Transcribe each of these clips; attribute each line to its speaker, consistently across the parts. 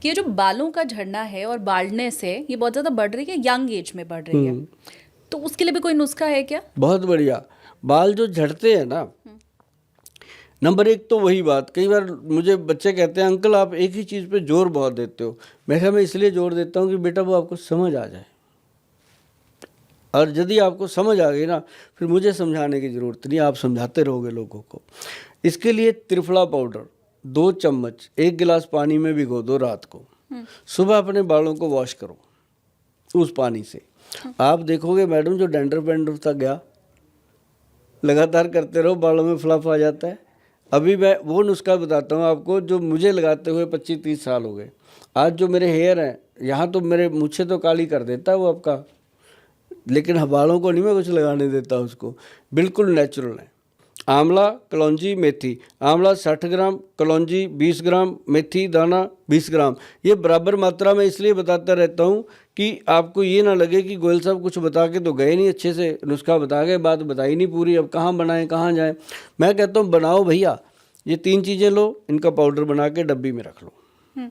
Speaker 1: कि ये जो बालों का झड़ना है और बाल्डनेस है ये बहुत ज़्यादा बढ़ रही है, यंग एज में बढ़ रही है, तो उसके लिए भी कोई नुस्खा है क्या?
Speaker 2: बहुत बढ़िया। बाल जो झड़ते हैं ना, नंबर एक तो वही बात, कई बार मुझे बच्चे कहते हैं अंकल आप एक ही चीज़ पे जोर बहुत देते हो। मैं इसलिए जोर देता हूँ कि बेटा वो आपको समझ आ जाए, और यदि आपको समझ आ गई ना फिर मुझे समझाने की ज़रूरत नहीं, आप समझाते रहोगे लोगों को। इसके लिए त्रिफला पाउडर 2 चम्मच 1 गिलास पानी में भिगो दो रात को, सुबह अपने बालों को वॉश करो उस पानी से। आप देखोगे मैडम जो डैंड्रफ वैंड्रफ था गया, लगातार करते रहो बालों में फ्लफ आ जाता है। अभी मैं वो नुस्खा बताता हूँ आपको जो मुझे लगाते हुए 25-30 साल हो गए। आज जो मेरे हेयर हैं यहाँ तो मेरे मुझे तो काली कर देता है वो आपका, लेकिन बालों को नहीं मैं कुछ लगाने देता उसको, बिल्कुल नेचुरल है। आंवला, कलौंजी, मेथी। आंवला 60 ग्राम, कलौंजी 20 ग्राम, मेथी दाना 20 ग्राम। ये बराबर मात्रा में इसलिए बताता रहता हूँ कि आपको ये ना लगे कि गोयल साहब कुछ बता के तो गए नहीं, अच्छे से नुस्खा बता गए, बात बताई नहीं पूरी, अब कहाँ बनाएं कहाँ जाएं। मैं कहता हूँ बनाओ भैया, ये 3 चीज़ें लो, इनका पाउडर बना के डब्बी में रख लो।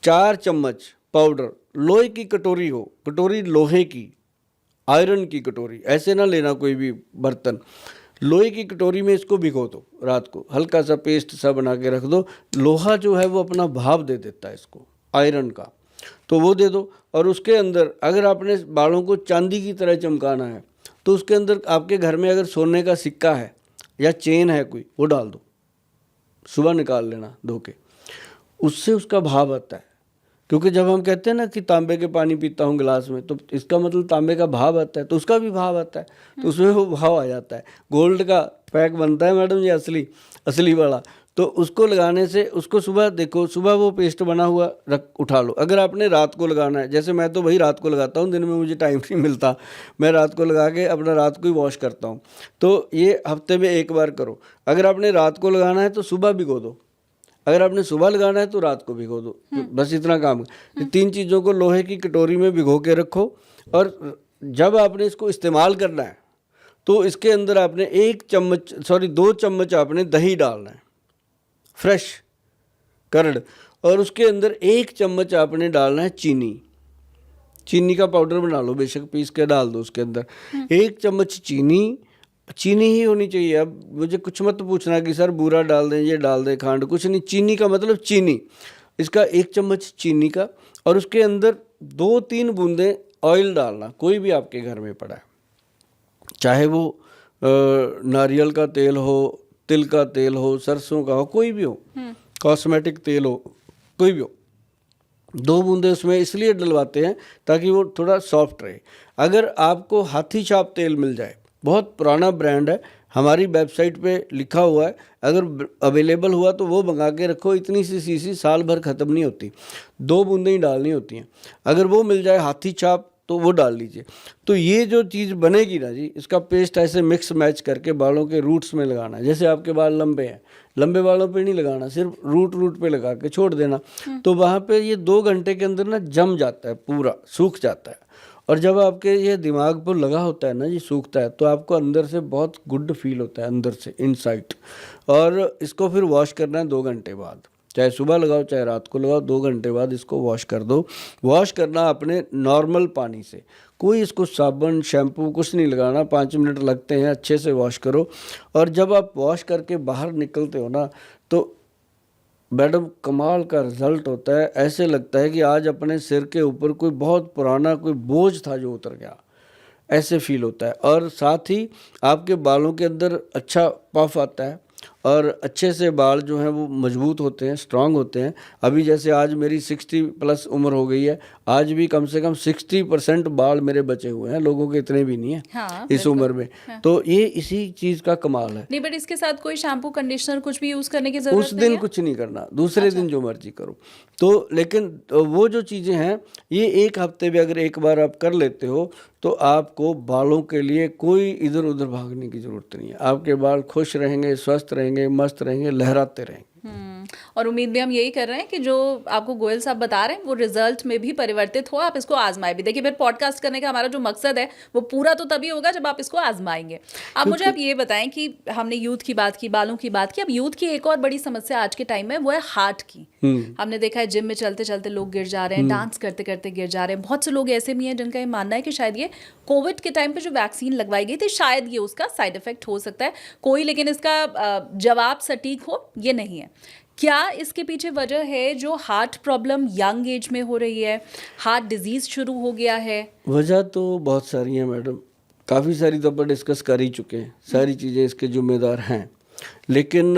Speaker 2: 4 चम्मच पाउडर, लोहे की कटोरी हो, कटोरी लोहे की, आयरन की कटोरी, ऐसे ना लेना कोई भी बर्तन, लोहे की कटोरी में इसको भिगो दो रात को, हल्का सा पेस्ट सा बना के रख दो। लोहा जो है वो अपना भाप दे देता है इसको, आयरन का, तो वो दे दो। और उसके अंदर अगर आपने बालों को चांदी की तरह चमकाना है तो उसके अंदर आपके घर में अगर सोने का सिक्का है या चेन है कोई, वो डाल दो, सुबह निकाल लेना धो के, उससे उसका भाव आता है। क्योंकि जब हम कहते हैं ना कि तांबे के पानी पीता हूँ गिलास में, तो इसका मतलब तांबे का भाव आता है, तो उसका भी भाव आता है, तो उसमें वो भाव आ जाता है। गोल्ड का पैक बनता है मैडम ये असली वाला, तो उसको लगाने से उसको सुबह देखो, सुबह वो पेस्ट बना हुआ उठा लो। अगर आपने रात को लगाना है, जैसे मैं तो भाई रात को लगाता हूँ, दिन में मुझे टाइम नहीं मिलता, मैं रात को लगा के अपना रात को ही वॉश करता हूँ, तो ये हफ्ते में 1 बार करो। अगर आपने रात को लगाना है तो सुबह भिगो दो, अगर आपने सुबह लगाना है तो रात को भिगो दो, बस इतना काम। ये 3 चीज़ों को लोहे की कटोरी में भिगो के रखो, और जब आपने इसको इस्तेमाल करना है तो इसके अंदर आपने 2 चम्मच आपने दही डालना है, फ्रेश कर्ड, और उसके अंदर 1 चम्मच आपने डालना है चीनी का पाउडर बना लो, बेशक पीस के डाल दो उसके अंदर। 1 चम्मच चीनी ही होनी चाहिए। अब मुझे कुछ मत पूछना कि सर बूरा डाल दें, ये डाल दें, खांड, कुछ नहीं, चीनी का मतलब चीनी, इसका 1 चम्मच चीनी का, और उसके अंदर 2-3 बूंदें ऑयल डालना, कोई भी आपके घर में पड़ा है, चाहे वो नारियल का तेल हो, तिल का तेल हो, सरसों का हो, कोई भी हो, कॉस्मेटिक तेल हो, कोई भी हो, 2 बूंदे उसमें इसलिए डलवाते हैं ताकि वो थोड़ा सॉफ्ट रहे। अगर आपको हाथी छाप तेल मिल जाए, बहुत पुराना ब्रांड है, हमारी वेबसाइट पे लिखा हुआ है, अगर अवेलेबल हुआ तो वो मंगा के रखो, इतनी सी शीशी साल भर ख़त्म नहीं होती, 2 बूंदें ही डालनी होती हैं। अगर वो मिल जाए हाथी छाप तो वो डाल लीजिए। तो ये जो चीज़ बनेगी ना जी, इसका पेस्ट ऐसे मिक्स मैच करके बालों के रूट्स में लगाना है। जैसे आपके बाल लंबे हैं, लंबे बालों पे नहीं लगाना, सिर्फ रूट पे लगा के छोड़ देना, तो वहाँ पे ये 2 घंटे के अंदर ना जम जाता है, पूरा सूख जाता है। और जब आपके ये दिमाग पर लगा होता है ना जी, सूखता है, तो आपको अंदर से बहुत गुड फील होता है, अंदर से इनसाइट। और इसको फिर वॉश करना है 2 घंटे बाद, चाहे सुबह लगाओ चाहे रात को लगाओ, 2 घंटे बाद इसको वॉश कर दो। वॉश करना अपने नॉर्मल पानी से, कोई इसको साबुन शैम्पू कुछ नहीं लगाना, 5 मिनट लगते हैं, अच्छे से वॉश करो। और जब आप वॉश करके बाहर निकलते हो ना, तो मैडम कमाल का रिजल्ट होता है, ऐसे लगता है कि आज अपने सिर के ऊपर कोई बहुत पुराना कोई बोझ था जो उतर गया, ऐसे फील होता है। और साथ ही आपके बालों के अंदर अच्छा पफ आता है, और अच्छे से बाल जो हैं वो मजबूत होते हैं, स्ट्रांग होते हैं। अभी जैसे आज मेरी 60+ उम्र हो गई है, आज भी कम से कम 60% बाल मेरे बचे हुए हैं, लोगों के इतने भी नहीं है।
Speaker 1: हाँ,
Speaker 2: इस उम्र में। हाँ। तो ये इसी चीज़ का कमाल है।
Speaker 1: नहीं, बट इसके साथ कोई शैम्पू कंडीशनर कुछ भी यूज़ करने की ज़रूरत नहीं है?
Speaker 2: उस दिन कुछ नहीं करना, दूसरे दिन जो मर्जी करो। तो लेकिन वो जो चीज़ें हैं, ये 1 हफ्ते में अगर 1 बार आप कर लेते हो तो आपको बालों के लिए कोई इधर उधर भागने की ज़रूरत नहीं है। आपके बाल खुश रहेंगे, स्वस्थ रहेंगे, मस्त रहेंगे, लहराते रहेंगे।
Speaker 1: और उम्मीद भी हम यही कर रहे हैं कि जो आपको गोयल साहब बता रहे हैं वो रिजल्ट में भी परिवर्तित हो, आप इसको आजमाए भी। देखिए, फिर पॉडकास्ट करने का हमारा जो मकसद है वो पूरा तो तभी होगा जब आप इसको आजमाएंगे। अब मुझे आप ये बताएं कि हमने यूथ की बात की, बालों की बात की, अब यूथ की एक और बड़ी समस्या आज के टाइम में वो है हार्ट की। हमने देखा है जिम में चलते चलते लोग गिर जा रहे हैं, डांस करते करते गिर जा रहे हैं। बहुत से लोग ऐसे भी हैं जिनका ये मानना है कि शायद ये कोविड के टाइम पे जो वैक्सीन लगवाई गई थी शायद ये उसका साइड इफेक्ट हो सकता है कोई, लेकिन इसका जवाब सटीक हो ये नहीं है। क्या इसके पीछे वजह है जो हार्ट प्रॉब्लम यंग एज में हो रही है, हार्ट डिजीज शुरू हो गया है?
Speaker 2: वजह तो बहुत सारी हैं मैडम, काफ़ी सारी तो अपन डिस्कस कर ही चुके हैं, सारी चीज़ें इसके जिम्मेदार हैं। लेकिन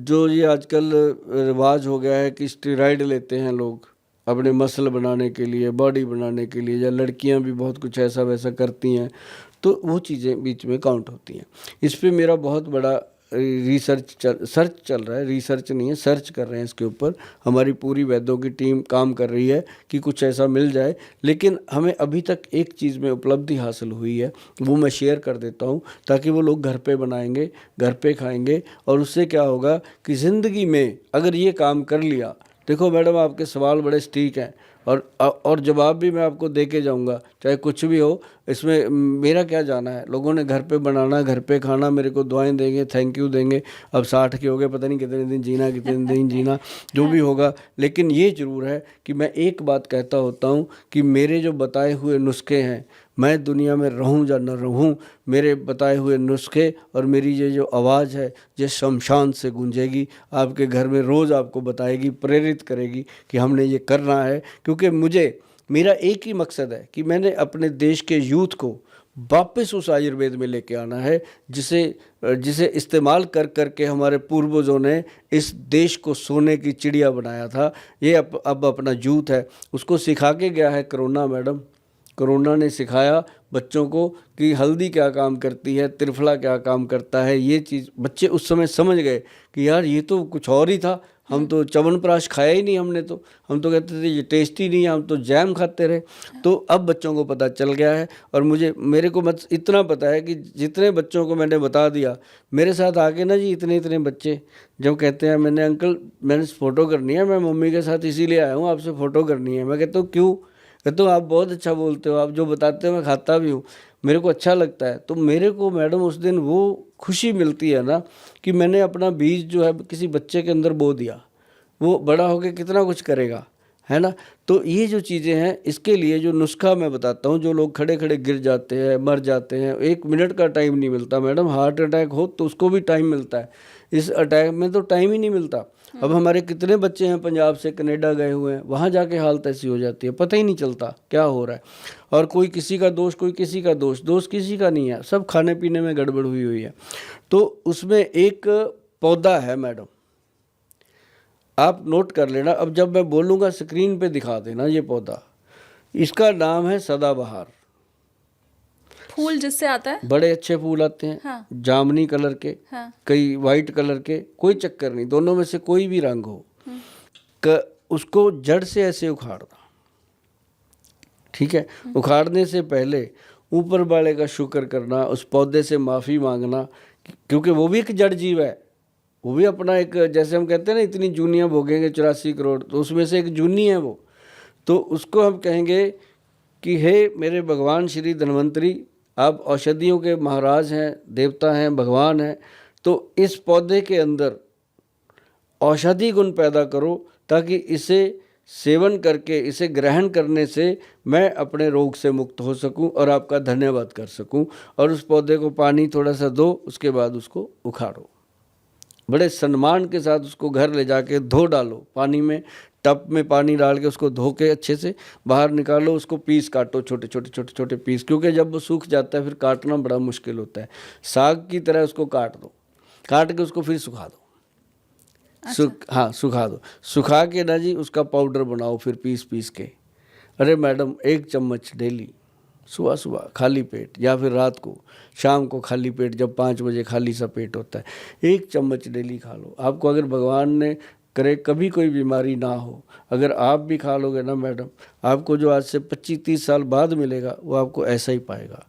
Speaker 2: जो ये आजकल रिवाज हो गया है कि स्टेरॉइड लेते हैं लोग अपने मसल बनाने के लिए, बॉडी बनाने के लिए, या लड़कियां भी बहुत कुछ ऐसा वैसा करती हैं, तो वो चीज़ें बीच में काउंट होती हैं। इस पे मेरा बहुत बड़ा सर्च चल रहा है, रिसर्च नहीं है, सर्च कर रहे हैं इसके ऊपर। हमारी पूरी वैद्यों की टीम काम कर रही है कि कुछ ऐसा मिल जाए। लेकिन हमें अभी तक एक चीज़ में उपलब्धि हासिल हुई है, वो मैं शेयर कर देता हूँ, ताकि वो लोग घर पे बनाएंगे, घर पे खाएंगे, और उससे क्या होगा कि ज़िंदगी में अगर ये काम कर लिया। देखो मैडम, आपके सवाल बड़े सटीक हैं और जवाब भी मैं आपको दे के जाऊँगा, चाहे कुछ भी हो। इसमें मेरा क्या जाना है, लोगों ने घर पे बनाना, घर पे खाना, मेरे को दुआएं देंगे, थैंक यू देंगे। अब 60 के हो गए, पता नहीं कितने दिन जीना, कितने दिन जीना, जो भी होगा। लेकिन ये ज़रूर है कि मैं एक बात कहता होता हूँ कि मेरे जो बताए हुए नुस्खे हैं, मैं दुनिया में रहूं या न रहूं, मेरे बताए हुए नुस्खे और मेरी ये जो आवाज़ है ये शमशान से गूंजेगी, आपके घर में रोज़ आपको बताएगी, प्रेरित करेगी कि हमने ये करना है। क्योंकि मेरा एक ही मकसद है कि मैंने अपने देश के यूथ को वापस उस आयुर्वेद में लेके आना है जिसे इस्तेमाल कर करके हमारे पूर्वजों ने इस देश को सोने की चिड़िया बनाया था। ये अब अपना यूथ है, उसको सिखा के गया है कोरोना। मैडम, कोरोना ने सिखाया बच्चों को कि हल्दी क्या काम करती है, त्रिफला क्या काम करता है। ये चीज़ बच्चे उस समय समझ गए कि यार ये तो कुछ और ही था, हम तो च्यवनप्राश खाया ही नहीं, हम तो कहते थे ये टेस्टी नहीं है, हम तो जैम खाते रहे। तो अब बच्चों को पता चल गया है। और मेरे को इतना पता है कि जितने बच्चों को मैंने बता दिया, मेरे साथ आके ना जी इतने बच्चे जब कहते हैं मैंने अंकल मैंने फ़ोटो करनी है, मैं मम्मी के साथ इसीलिए आया हूँ, आपसे फ़ोटो करनी है। मैं कहता हूँ क्यों? कहते हो आप बहुत अच्छा बोलते हो, आप जो बताते हो मैं खाता भी हूँ, मेरे को अच्छा लगता है। तो मेरे को मैडम उस दिन वो खुशी मिलती है ना कि मैंने अपना बीज जो है किसी बच्चे के अंदर बो दिया, वो बड़ा होकर कितना कुछ करेगा, है ना। तो ये जो चीज़ें हैं, इसके लिए जो नुस्खा मैं बताता हूँ, जो लोग खड़े खड़े गिर जाते हैं, मर जाते हैं, 1 मिनट का टाइम नहीं मिलता मैडम। हार्ट अटैक हो तो उसको भी टाइम मिलता है, इस अटैक में तो टाइम ही नहीं मिलता। अब हमारे कितने बच्चे हैं पंजाब से कनाडा गए हुए हैं, वहाँ जाके हालत ऐसी हो जाती है, पता ही नहीं चलता क्या हो रहा है। और कोई किसी का दोष, कोई किसी का दोष किसी का नहीं है, सब खाने पीने में गड़बड़ हुई है। तो उसमें एक पौधा है मैडम, आप नोट कर लेना। अब जब मैं बोलूँगा स्क्रीन पे दिखा देना ये पौधा। इसका नाम है सदाबहार।
Speaker 1: फूल जिससे आता है,
Speaker 2: बड़े अच्छे फूल आते हैं।
Speaker 1: हाँ।
Speaker 2: जामनी कलर के,
Speaker 1: हाँ।
Speaker 2: कई वाइट कलर के, कोई चक्कर नहीं, दोनों में से कोई भी रंग हो। उसको जड़ से ऐसे उखाड़ना, ठीक है। उखाड़ने से पहले ऊपर वाले का शुक्र करना, उस पौधे से माफ़ी मांगना, क्योंकि वो भी एक जड़ जीव है, वो भी अपना एक, जैसे हम कहते हैं ना इतनी जूनियाँ भोगेंगे 84 करोड़, तो उसमें से एक जूनी है वो। तो उसको हम कहेंगे कि हे मेरे भगवान श्री धन्वंतरी, आप औषधियों के महाराज हैं, देवता हैं, भगवान हैं, तो इस पौधे के अंदर औषधि गुण पैदा करो, ताकि इसे सेवन करके, इसे ग्रहण करने से मैं अपने रोग से मुक्त हो सकूं और आपका धन्यवाद कर सकूं। और उस पौधे को पानी थोड़ा सा दो, उसके बाद उसको उखाड़ो, बड़े सम्मान के साथ उसको घर ले जाके धो डालो पानी में, टब में पानी डाल के उसको धो के अच्छे से बाहर निकालो। उसको पीस काटो, छोटे पीस, क्योंकि जब वो सूख जाता है फिर काटना बड़ा मुश्किल होता है। साग की तरह उसको काट दो, काट के उसको फिर सुखा दो। हाँ, सुखा दो। सुखा के ना जी उसका पाउडर बनाओ फिर पीस के। अरे मैडम, 1 चम्मच डेली, सुबह खाली पेट, या फिर रात को, शाम को खाली पेट, जब 5 बजे खाली सा पेट होता है, 1 चम्मच डेली खा लो। आपको अगर भगवान ने करे कभी कोई बीमारी ना हो, अगर आप भी खा लोगे ना मैडम, आपको जो आज से 25-30 साल बाद मिलेगा वो आपको ऐसा ही पाएगा।